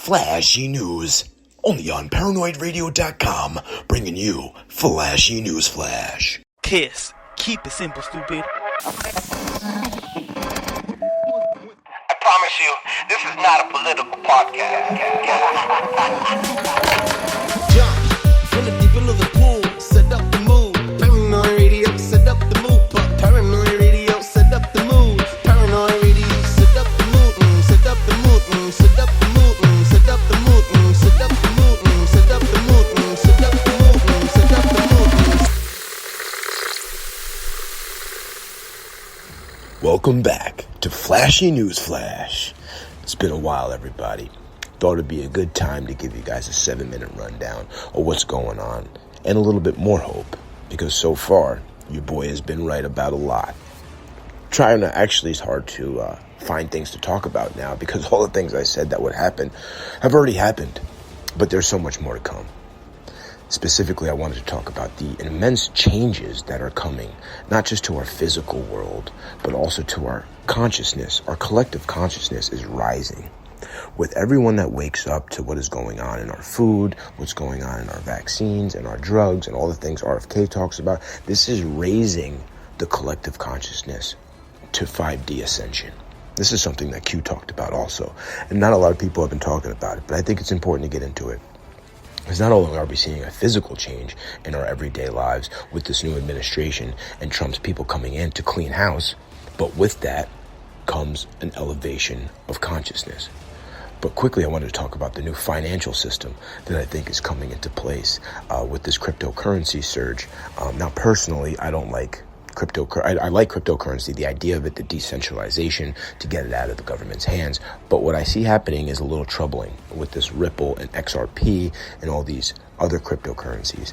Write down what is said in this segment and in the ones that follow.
Flashy news. Only on PARANOIRADIO.CON, bringing you flashy news flash. Kiss. Keep it simple, stupid. I promise you, this is not a political podcast. Jump from the deep end of the pool, set up the mood. Paranoid radio, set up the mood. Paranoid radio, set up the mood. Paranoid radio, set up the mood. Set up the mood. Set up the mood. Set up the mood. Set up the mood. Set up the mood. Set up the mood. Set up the mood. Welcome back to Flashy News Flash. It's been a while, everybody. Thought it'd be a good time to give you guys a 7-minute rundown of what's going on and a little bit more hope, because so far your boy has been right about a lot. It's hard to find things to talk about now because all the things I said that would happen have already happened, but there's so much more to come. Specifically, I wanted to talk about the immense changes that are coming, not just to our physical world, but also to our consciousness. Our collective consciousness is rising. With everyone that wakes up to what is going on in our food, what's going on in our vaccines and our drugs and all the things RFK talks about, this is raising the collective consciousness to 5D ascension. This is something that Q talked about also. And not a lot of people have been talking about it, but I think it's important to get into it. Because not only are we seeing a physical change in our everyday lives with this new administration and Trump's people coming in to clean house, but with that comes an elevation of consciousness. But quickly, I wanted to talk about the new financial system that I think is coming into place with this cryptocurrency surge. Now, personally, I don't like cryptocurrency. I like cryptocurrency, the idea of it, the decentralization, to get it out of the government's hands. But what I see happening is a little troubling with this Ripple and XRP and all these other cryptocurrencies.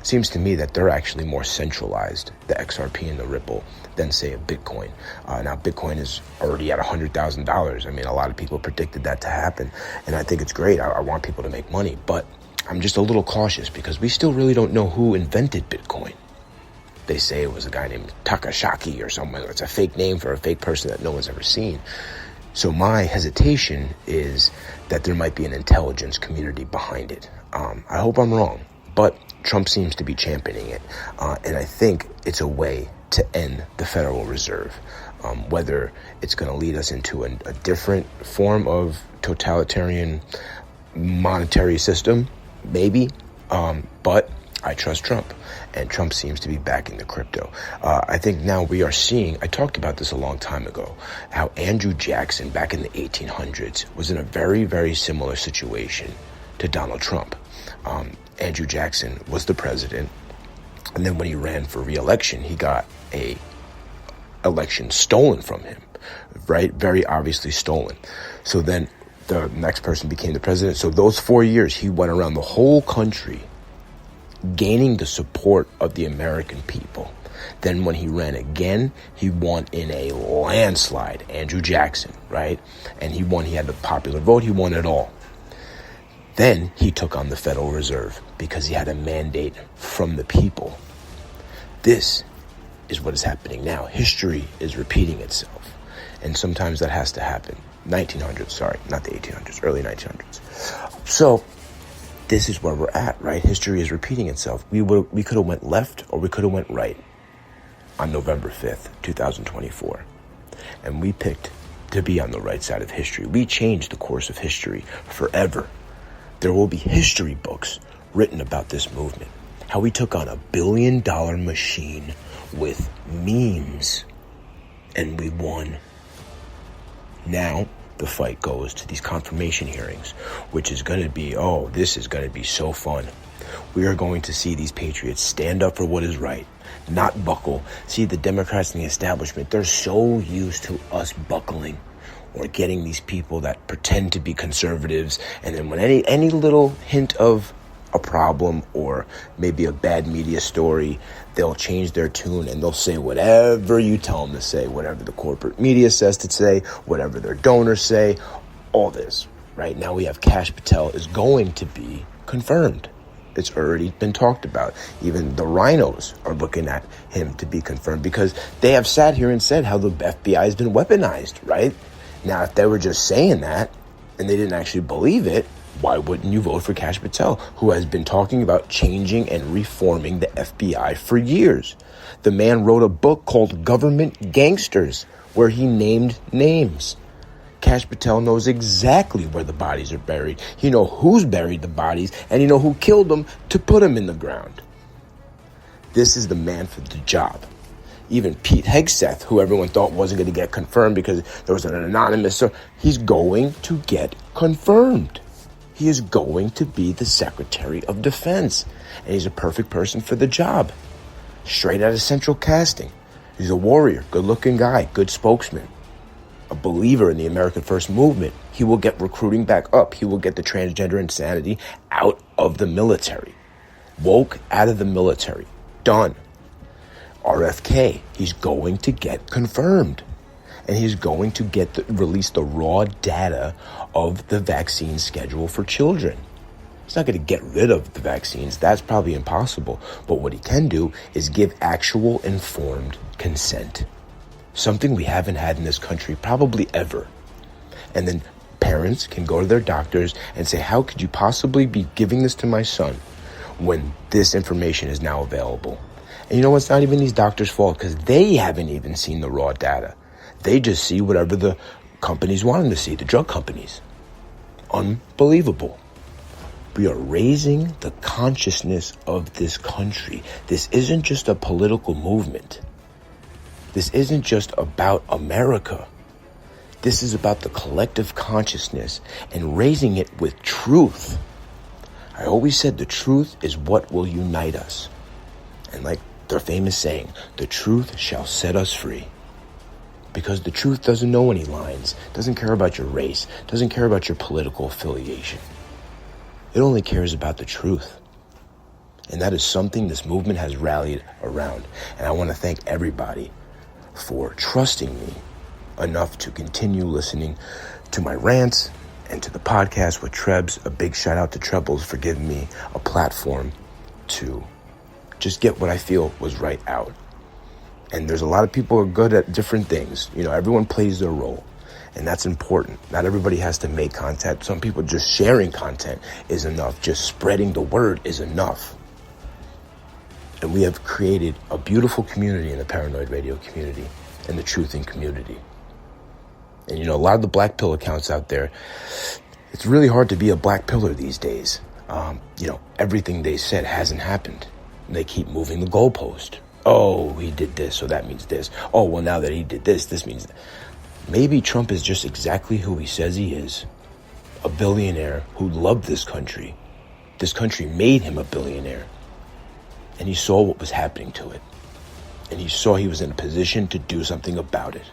Seems to me that they're actually more centralized, the XRP and the Ripple, than, say, a Bitcoin. Now, Bitcoin is already at $100,000. I mean, a lot of people predicted that to happen, and I think it's great. I want people to make money, but I'm just a little cautious because we still really don't know who invented Bitcoin. They say it was a guy named Takashaki or someone. It's a fake name for a fake person that no one's ever seen. So my hesitation is that there might be an intelligence community behind it. I hope I'm wrong, but Trump seems to be championing it. And I think it's a way to end the Federal Reserve. Whether it's going to lead us into a different form of totalitarian monetary system, maybe. But I trust Trump, and Trump seems to be backing the crypto. I think now we are seeing, I talked about this a long time ago, how Andrew Jackson back in the 1800s was in a very, very similar situation to Donald Trump. Andrew Jackson was the president, and then when he ran for re-election, he got a election stolen from him, right? Very obviously stolen. So then the next person became the president. So those 4 years, he went around the whole country gaining the support of the American people. Then when he ran again, he won in a landslide, Andrew Jackson, right? And he won, he had the popular vote, he won it all. Then he took on the Federal Reserve because he had a mandate from the people. This is what is happening now. History is repeating itself. And sometimes that has to happen. 1900s, sorry, not the 1800s, early 1900s. So this is where we're at, right? History is repeating itself. We could have went left or we could have went right on November 5th, 2024. And we picked to be on the right side of history. We changed the course of history forever. There will be history books written about this movement. How we took on $1 billion machine with memes and we won. Now the fight goes to these confirmation hearings, which is going to be, this is going to be so fun. We are going to see these patriots stand up for what is right, not buckle. See, the Democrats and the establishment, they're so used to us buckling or getting these people that pretend to be conservatives. And then when any little hint of a problem or maybe a bad media story, they'll change their tune and they'll say whatever you tell them to say, whatever the corporate media says to say, whatever their donors say, all this. Right now we have Kash Patel is going to be confirmed. It's already been talked about. Even the rhinos are looking at him to be confirmed because they have sat here and said how the FBI has been weaponized, right? Now, if they were just saying that, and they didn't actually believe it, why wouldn't you vote for Kash Patel, who has been talking about changing and reforming the FBI for years? The man wrote a book called Government Gangsters, where he named names. Kash Patel knows exactly where the bodies are buried. He knows who's buried the bodies, and he knows who killed them to put them in the ground. This is the man for the job. Even Pete Hegseth, who everyone thought wasn't going to get confirmed because there was an anonymous, he's going to get confirmed. He is going to be the Secretary of Defense, and he's a perfect person for the job. Straight out of Central Casting. He's a warrior, good-looking guy, good spokesman, a believer in the American First Movement. He will get recruiting back up. He will get the transgender insanity out of the military. Woke out of the military. Done. RFK, he's going to get confirmed. And he's going to release the raw data of the vaccine schedule for children. He's not going to get rid of the vaccines. That's probably impossible. But what he can do is give actual informed consent. Something we haven't had in this country probably ever. And then parents can go to their doctors and say, how could you possibly be giving this to my son when this information is now available? And you know what's not even these doctors' fault, because they haven't even seen the raw data. They just see whatever the companies want them to see, the drug companies. Unbelievable. We are raising the consciousness of this country. This isn't just a political movement. This isn't just about America. This is about the collective consciousness and raising it with truth. I always said the truth is what will unite us. And like their famous saying, the truth shall set us free. Because the truth doesn't know any lines, doesn't care about your race, doesn't care about your political affiliation. It only cares about the truth. And that is something this movement has rallied around. And I want to thank everybody for trusting me enough to continue listening to my rants and to the podcast with Trebs. A big shout out to Trebles for giving me a platform to just get what I feel was right out. And there's a lot of people who are good at different things. You know, everyone plays their role. And that's important. Not everybody has to make content. Some people just sharing content is enough. Just spreading the word is enough. And we have created a beautiful community in the Paranoid Radio community and the truthing community. And, you know, a lot of the black pill accounts out there, it's really hard to be a black pillar these days. You know, everything they said hasn't happened. They keep moving the goalpost. Oh, he did this, so that means this. Oh, well, now that he did this, this means that. Maybe Trump is just exactly who he says he is. A billionaire who loved this country. This country made him a billionaire. And he saw what was happening to it. And he saw he was in a position to do something about it.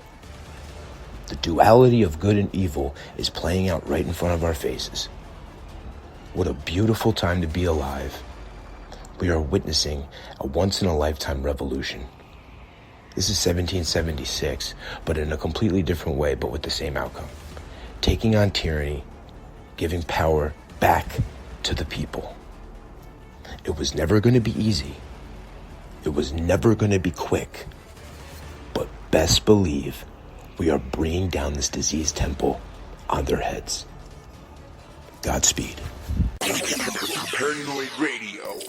The duality of good and evil is playing out right in front of our faces. What a beautiful time to be alive. We are witnessing a once-in-a-lifetime revolution. This is 1776, but in a completely different way, but with the same outcome. Taking on tyranny, giving power back to the people. It was never going to be easy. It was never going to be quick. But best believe we are bringing down this disease temple on their heads. Godspeed. Paranoid Radio.